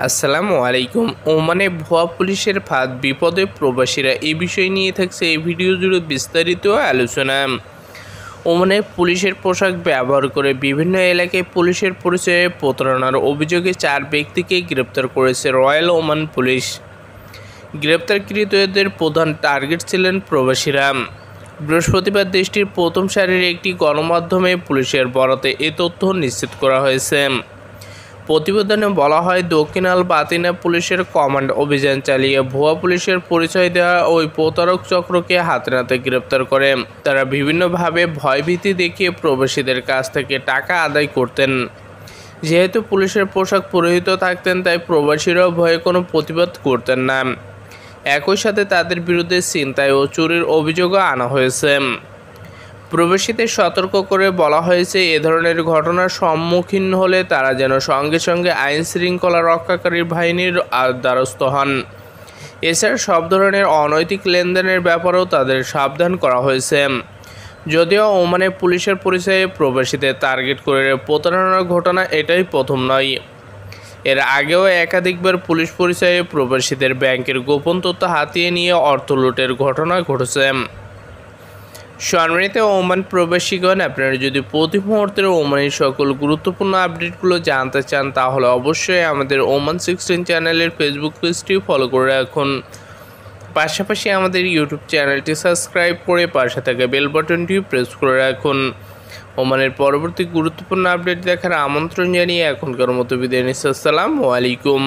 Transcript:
আসসালামু আলাইকুম। ওমানে ভুয়া পুলিশের ফাঁদ, বিপদে প্রবাসীরা, এই বিষয় নিয়ে থাকছে এই ভিডিও জুড়ে বিস্তারিত আলোচনা। ওমানে পুলিশের পোশাক ব্যবহার করে বিভিন্ন এলাকায় পুলিশের পরিচয়ে প্রতারণার অভিযোগে 4 ব্যক্তিকে গ্রেপ্তার করেছে রয়্যাল ওমান পুলিশ। গ্রেপ্তারকৃতদের প্রধান টার্গেট ছিলেন প্রবাসীরা। বৃহস্পতিবার দেশটির প্রথম সারির একটি গণমাধ্যমে পুলিশের বরাতে এ তথ্য নিশ্চিত করা হয়েছে। প্রতিবেদনে বলা হয়, দক্ষিণ আল বাতিনা পুলিশের কমান্ড অভিযান চালিয়ে ভুয়া পুলিশের পরিচয় দেওয়া ওই প্রতারক চক্রকে হাতে নাতে গ্রেপ্তার করে। তারা বিভিন্নভাবে ভয়ভীতি দেখিয়ে প্রবাসীদের কাছ থেকে টাকা আদায় করতেন। যেহেতু পুলিশের পোশাক পরিহিত থাকতেন, তাই প্রবাসীরাও ভয়ে কোনো প্রতিবাদ করতেন না। একই সাথে তাদের বিরুদ্ধে ছিনতাই ও চুরির অভিযোগও আনা হয়েছে। প্রবাসীদের সতর্ক করে বলা হয়েছে, এ ধরনের ঘটনার সম্মুখীন হলে তারা যেন সঙ্গে সঙ্গে আইন শৃঙ্খলা রক্ষাকারী বাহিনীর দ্বারস্থ হন। এছাড়া সব ধরনের অনৈতিক লেনদেনের ব্যাপারেও তাদের সাবধান করা হয়েছে। যদিও ওমানে পুলিশের পরিচয়ে প্রবাসীদের টার্গেট করে প্রতারণার ঘটনা এটাই প্রথম নয়। এর আগেও একাধিকবার পুলিশ পরিচয়ে প্রবাসীদের ব্যাংকের গোপন তথ্য হাতিয়ে নিয়ে অর্থ লুটের ঘটনা ঘটেছে। সম্মানিত ওমান প্রবাসীগণ, আপনারা যদি প্রতি মুহূর্তের ওমানের সকল গুরুত্বপূর্ণ আপডেটগুলো জানতে চান, তাহলে অবশ্যই আমাদের ওমান 16 চ্যানেলের ফেসবুক পেজটি ফলো করে রাখুন। পাশাপাশি আমাদের ইউটিউব চ্যানেলটি সাবস্ক্রাইব করে পাশে থাকা বেল বাটনটি প্রেস করে রাখুন। ওমানের পরবর্তী গুরুত্বপূর্ণ আপডেট দেখার আমন্ত্রণ জানিয়ে এখনকার মতো বিদায় নিচ্ছি। আসসালামু আলাইকুম।